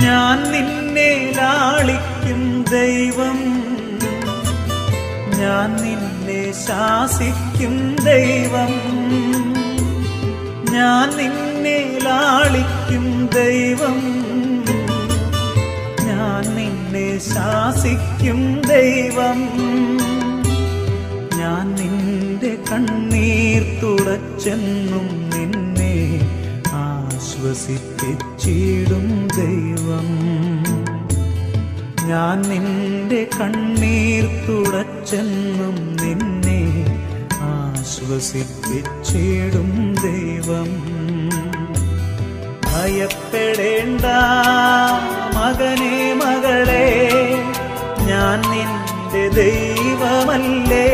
ഞാൻ നിന്നെ ലാളിക്കും ദൈവം, ഞാൻ നിന്നെ ശാസിക്കും ദൈവം. ഞാൻ നിന്നെ ലാളിക്കും ദൈവം, ഞാൻ നിന്നെ ശാസിക്കും ദൈവം. ഞാൻ നിന്റെ കണ്ണീർ തുടച്ചെന്നും നിന്നെ ആശ്വസിപ്പിച്ചിടും ദൈവം. ഞാൻ നിന്റെ കണ്ണീർ തുടച്ചെന്നും നിന്നെ ആശ്വസിപ്പിച്ചിടും ദൈവം. ഭയപ്പെടേണ്ട മകനെ മകളെ, ഞാൻ നിന്റെ ദൈവമല്ലേ.